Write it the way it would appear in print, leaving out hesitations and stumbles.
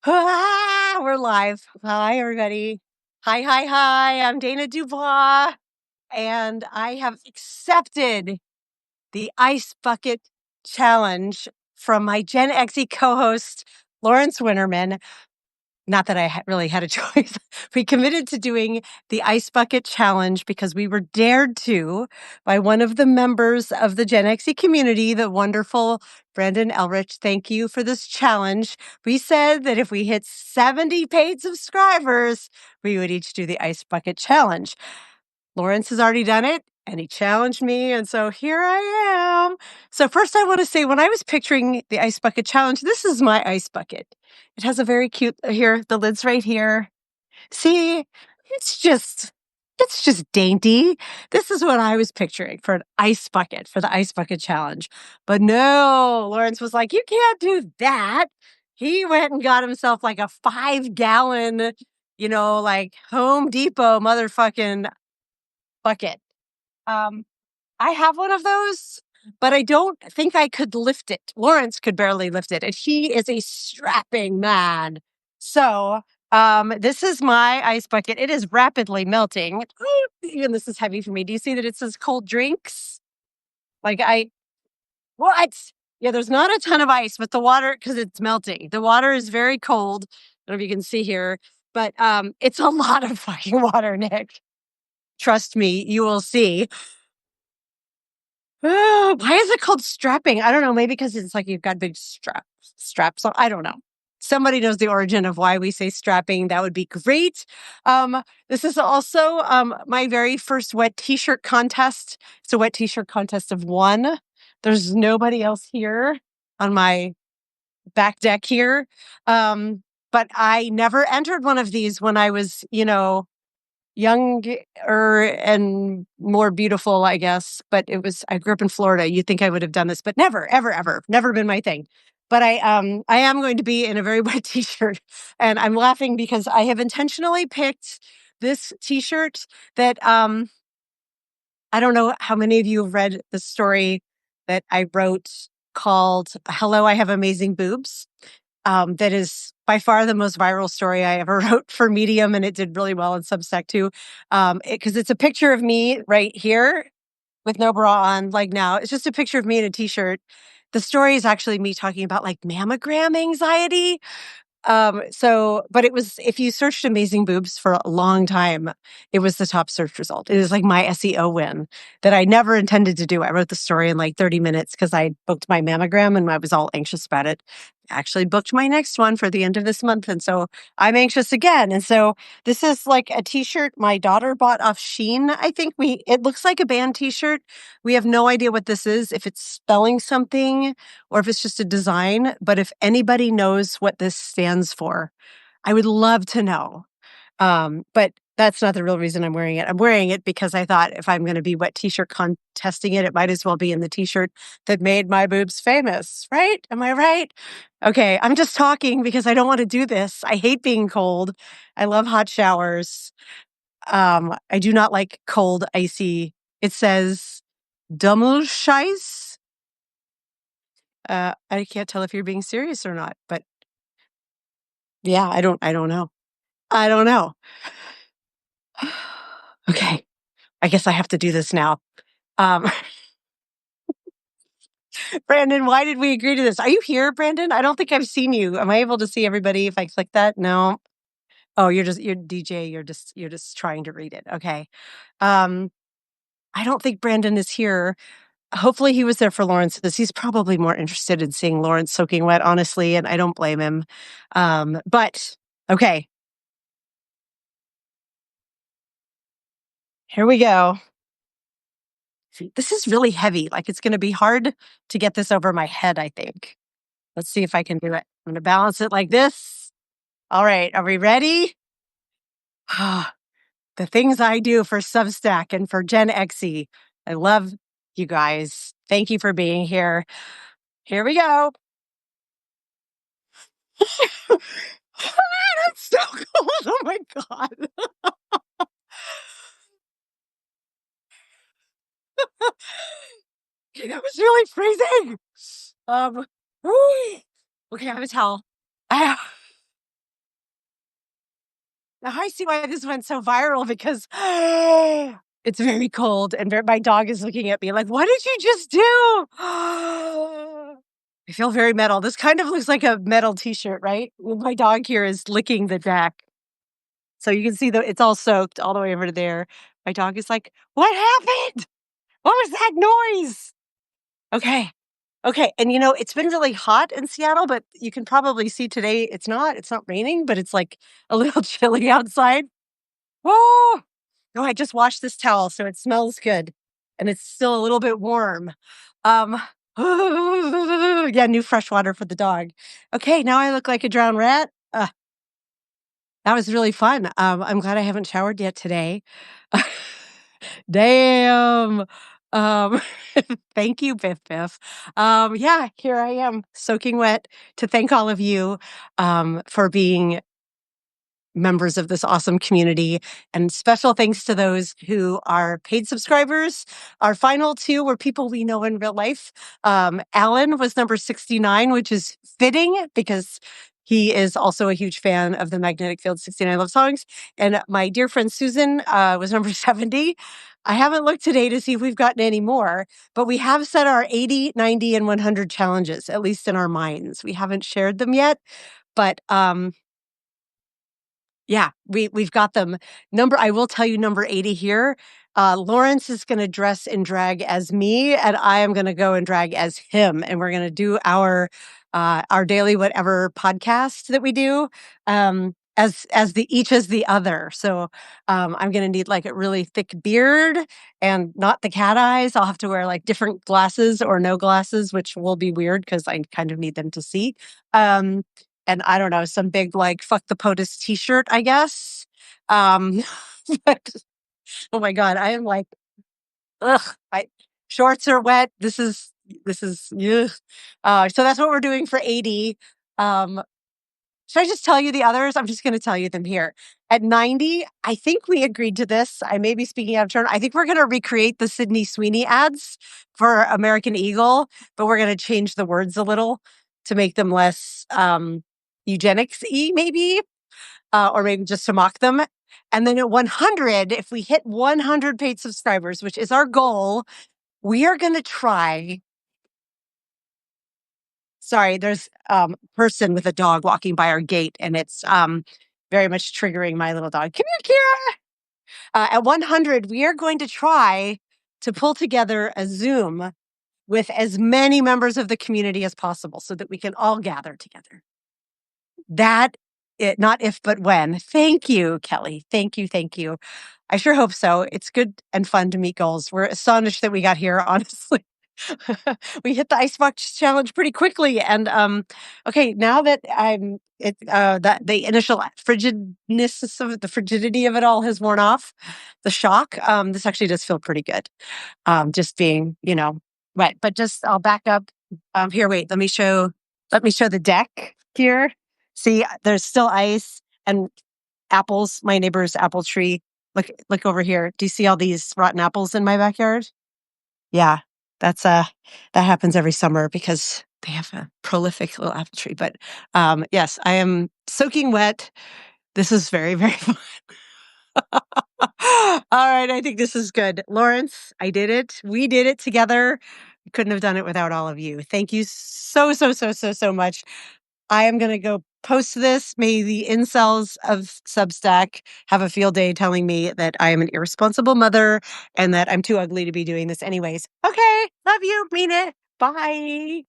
We're live. Hi, everybody. Hi. I'm Dana Dubois, and I have accepted the Ice Bucket Challenge from my GenXy co-host, Lawrence Winterman. Not that I really had a choice. We committed to doing the Ice Bucket Challenge because we were dared to by one of the members of the GenXy community, the wonderful Brandon Elrich. Thank you for this challenge. We said that if we hit 70 paid subscribers, we would each do the Ice Bucket Challenge. Lawrence has already done it, and he challenged me, and so here I am. So first I want to say, when I was picturing the Ice Bucket Challenge, this is my ice bucket. It has a very cute, here, the lid's right here. See, it's just dainty. This is what I was picturing for an ice bucket, for the Ice Bucket Challenge. But no, Lawrence was like, you can't do that. He went and got himself like a 5-gallon, like Home Depot motherfucking bucket. I have one of those, but I don't think I could lift it. Lawrence could barely lift it, and he is a strapping man. So, this is my ice bucket. It is rapidly melting. Even this is heavy for me. Do you see that it says cold drinks? Like what? Yeah, there's not a ton of ice, but the water, because it's melting. The water is very cold. I don't know if you can see here, but it's a lot of fucking water, Nick. Trust me, you will see. Why is it called strapping? I don't know. Maybe because it's like you've got big straps on. I don't know. Somebody knows the origin of why we say strapping. That would be great. This is also my very first wet t-shirt contest. It's a wet t-shirt contest of one. There's nobody else here on my back deck here. But I never entered one of these when I was, younger and more beautiful, I guess. But I grew up in Florida. You'd think I would have done this, but never, ever, ever, never been my thing. But I am going to be in a very wet t-shirt, and I'm laughing because I have intentionally picked this t-shirt that, I don't know how many of you have read the story that I wrote called Hello, I Have Amazing Boobs. That is by far the most viral story I ever wrote for Medium, and it did really well in Substack too. Because it's a picture of me right here with no bra on, like now. It's just a picture of me in a t-shirt. The story is actually me talking about like mammogram anxiety. But it was, if you searched amazing boobs for a long time, it was the top search result. It is like my SEO win that I never intended to do. I wrote the story in like 30 minutes because I booked my mammogram and I was all anxious about it. Actually booked my next one for the end of this month. And so I'm anxious again. And so this is like a t-shirt my daughter bought off Shein. I think it looks like a band t-shirt. We have no idea what this is, if it's spelling something or if it's just a design. But if anybody knows what this stands for, I would love to know. But that's not the real reason I'm wearing it. I'm wearing it because I thought if I'm going to be wet t-shirt contesting it, it might as well be in the t-shirt that made my boobs famous, right? Am I right? Okay, I'm just talking because I don't want to do this. I hate being cold. I love hot showers. I do not like cold, icy. It says Dummelscheiß. I can't tell if you're being serious or not, but yeah, I don't know. I don't know. Okay. I guess I have to do this now. Um, Brandon, why did we agree to this? Are you here, Brandon? I don't think I've seen you. Am I able to see everybody if I click that? No. Oh, you're DJ. You're just trying to read it. Okay. I don't think Brandon is here. Hopefully he was there for Lawrence because he's probably more interested in seeing Lawrence soaking wet, honestly, and I don't blame him. But okay. Here we go. This is really heavy. Like it's going to be hard to get this over my head, I think. Let's see if I can do it. I'm going to balance it like this. All right. Are we ready? The things I do for Substack and for GenXy. I love you guys. Thank you for being here. Here we go. It's so cold. Oh my God. Okay, that was really freezing. Um, whoo. Okay, I have a towel. I Now I see why this went so viral because it's very cold and my dog is looking at me like, "What did you just do?" I feel very metal. This kind of looks like a metal T-shirt, right? Well, my dog here is licking the deck. So you can see that it's all soaked all the way over to there. My dog is like, "What happened? What was that noise?" Okay. Okay. And it's been really hot in Seattle, but you can probably see today it's not raining, but it's like a little chilly outside. Oh, no, I just washed this towel, so it smells good. And it's still a little bit warm. Um, yeah, new fresh water for the dog. Okay, now I look like a drowned rat. That was really fun. I'm glad I haven't showered yet today. Damn. Um, thank you, Biff Biff. Yeah, here I am, soaking wet to thank all of you for being members of this awesome community. And special thanks to those who are paid subscribers. Our final two were people we know in real life. Alan was number 69, which is fitting because he is also a huge fan of the Magnetic Field 69 Love Songs. And my dear friend Susan was number 70. I haven't looked today to see if we've gotten any more, but we have set our 80, 90, and 100 challenges, at least in our minds. We haven't shared them yet, but yeah, we've got them. I will tell you number 80 here. Lawrence is going to dress in drag as me, and I am going to go and drag as him, and we're going to do our daily whatever podcast that we do as the each as the other. So I'm going to need like a really thick beard and not the cat eyes. I'll have to wear like different glasses or no glasses, which will be weird because I kind of need them to see. Um, and I don't know, some big like fuck the POTUS t-shirt, I guess. Um, but oh my God, I am like, ugh, my shorts are wet. This is ugh. So that's what we're doing for 80. Um, should I just tell you the others? I'm just going to tell you them here. At 90, I think we agreed to this. I may be speaking out of turn. I think we're going to recreate the Sydney Sweeney ads for American Eagle, but we're going to change the words a little to make them less eugenics-y, maybe, or maybe just to mock them. And then at 100, if we hit 100 paid subscribers, which is our goal, we are going to try. Sorry, there's a person with a dog walking by our gate, and it's very much triggering my little dog. Come here, Kira. At 100, we are going to try to pull together a Zoom with as many members of the community as possible so that we can all gather together. Not if, but when. Thank you, Kelly. Thank you. Thank you. I sure hope so. It's good and fun to meet goals. We're astonished that we got here, honestly. We hit the icebox challenge pretty quickly. And okay, now that that the initial frigidity of it all has worn off, the shock, this actually does feel pretty good. Just being, wet. But just I'll back up. Here, wait, let me show the deck here. See, there's still ice and apples, my neighbor's apple tree. Look over here. Do you see all these rotten apples in my backyard? Yeah, that happens every summer because they have a prolific little apple tree. But yes, I am soaking wet. This is very, very fun. All right, I think this is good. Lawrence, I did it. We did it together. We couldn't have done it without all of you. Thank you so, so, so, so, so much. I am going to go post this. May the incels of Substack have a field day telling me that I am an irresponsible mother and that I'm too ugly to be doing this anyways. Okay, love you, mean it. Bye.